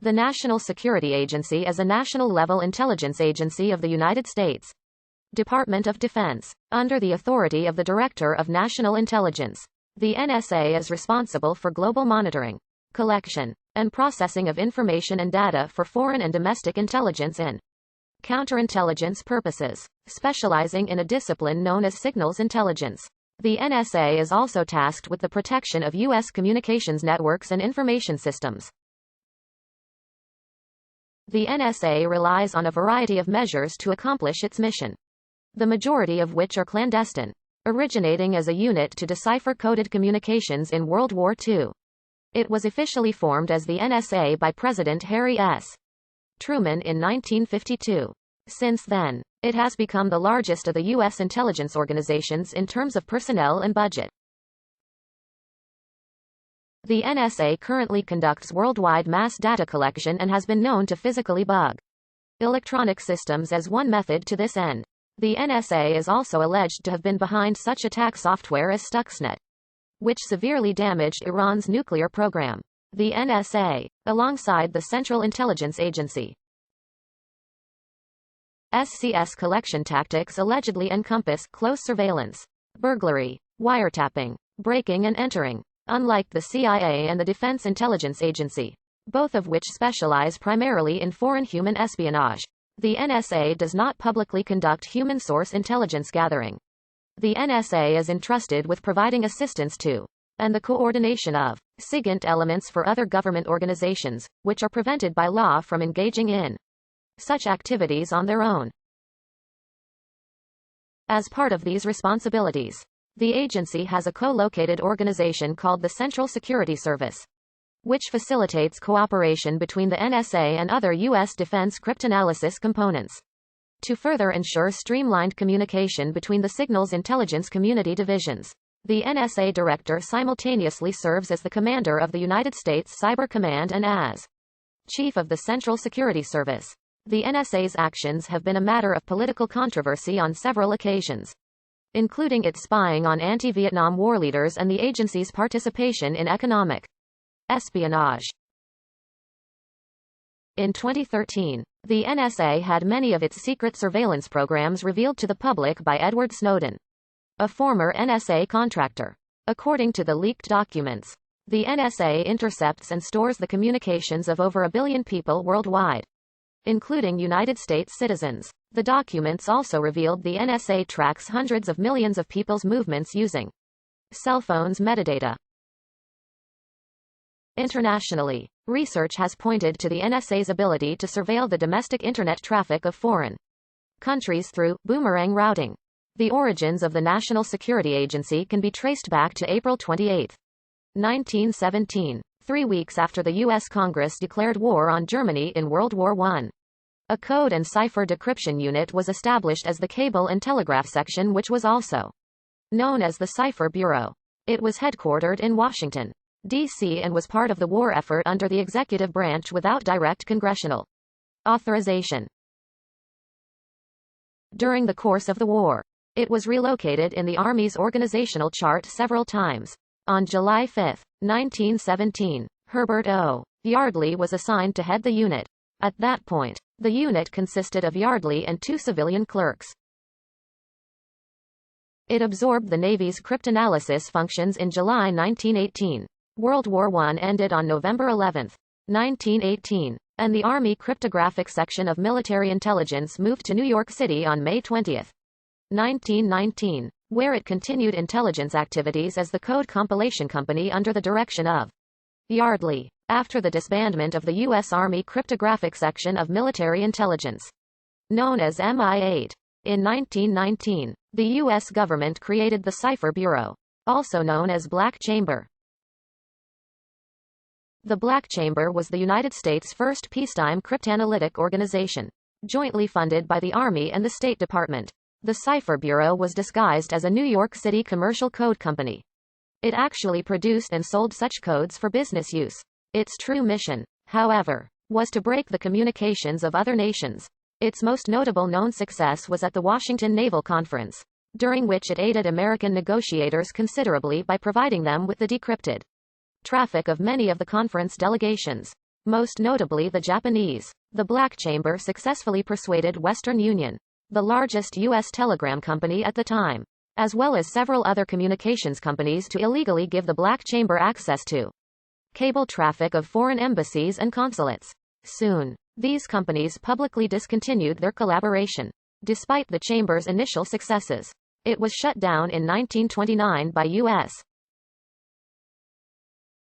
The National Security Agency is a national-level intelligence agency of the United States Department of Defense, under the authority of the Director of National Intelligence. The NSA is responsible for global monitoring, collection, and processing of information and data for foreign and domestic intelligence and counterintelligence purposes, specializing in a discipline known as signals intelligence. The NSA is also tasked with the protection of U.S. communications networks and information systems. The NSA relies on a variety of measures to accomplish its mission, the majority of which are clandestine, originating as a unit to decipher coded communications in World War II. It was officially formed as the NSA by President Harry S. Truman in 1952. Since then, it has become the largest of the U.S. intelligence organizations in terms of personnel and budget. The NSA currently conducts worldwide mass data collection and has been known to physically bug electronic systems as one method to this end. The NSA is also alleged to have been behind such attack software as Stuxnet, which severely damaged Iran's nuclear program. The NSA, alongside the Central Intelligence Agency, SCS collection tactics allegedly encompass close surveillance, burglary, wiretapping, breaking and entering. Unlike the CIA and the Defense Intelligence Agency, both of which specialize primarily in foreign human espionage, the NSA does not publicly conduct human source intelligence gathering. The NSA is entrusted with providing assistance to, and the coordination of, SIGINT elements for other government organizations, which are prevented by law from engaging in such activities on their own. As part of these responsibilities, the agency has a co-located organization called the Central Security Service, which facilitates cooperation between the NSA and other U.S. defense cryptanalysis components, to further ensure streamlined communication between the signals intelligence community divisions. The NSA director simultaneously serves as the commander of the United States Cyber Command and as chief of the Central Security Service. The NSA's actions have been a matter of political controversy on several occasions, including its spying on anti-Vietnam war leaders and the agency's participation in economic espionage. In 2013, the NSA had many of its secret surveillance programs revealed to the public by Edward Snowden, a former NSA contractor. According to the leaked documents, the NSA intercepts and stores the communications of over 1 billion people worldwide, including United States citizens. The documents also revealed the NSA tracks hundreds of millions of people's movements using cell phones metadata. Internationally, research has pointed to the NSA's ability to surveil the domestic internet traffic of foreign countries through boomerang routing. The origins of the National Security Agency can be traced back to April 28, 1917, 3 weeks after the U.S. Congress declared war on Germany in World War I. A code and cipher decryption unit was established as the Cable and Telegraph Section, which was also known as the Cipher Bureau. It was headquartered in Washington, D.C. and was part of the war effort under the executive branch without direct congressional authorization. During the course of the war, it was relocated in the Army's organizational chart several times. On July 5, 1917, Herbert O. Yardley was assigned to head the unit. At that point, the unit consisted of Yardley and 2 civilian clerks. It absorbed the Navy's cryptanalysis functions in July 1918. World War I ended on November 11, 1918, and the Army Cryptographic Section of Military Intelligence moved to New York City on May 20, 1919, where it continued intelligence activities as the Code Compilation Company under the direction of Yardley. After the disbandment of the U.S. Army Cryptographic Section of Military Intelligence, known as MI8, in 1919, the U.S. government created the Cipher Bureau, also known as Black Chamber. The Black Chamber was the United States' first peacetime cryptanalytic organization, jointly funded by the Army and the State Department. The Cipher Bureau was disguised as a New York City commercial code company. It actually produced and sold such codes for business use. Its true mission, however, was to break the communications of other nations. Its most notable known success was at the Washington Naval Conference, during which it aided American negotiators considerably by providing them with the decrypted traffic of many of the conference delegations. most notably the Japanese. The Black Chamber successfully persuaded Western Union, the largest U.S. telegram company at the time, as well as several other communications companies, to illegally give the Black Chamber access to cable traffic of foreign embassies and consulates. Soon, these companies publicly discontinued their collaboration. Despite the Chamber's initial successes, it was shut down in 1929 by U.S.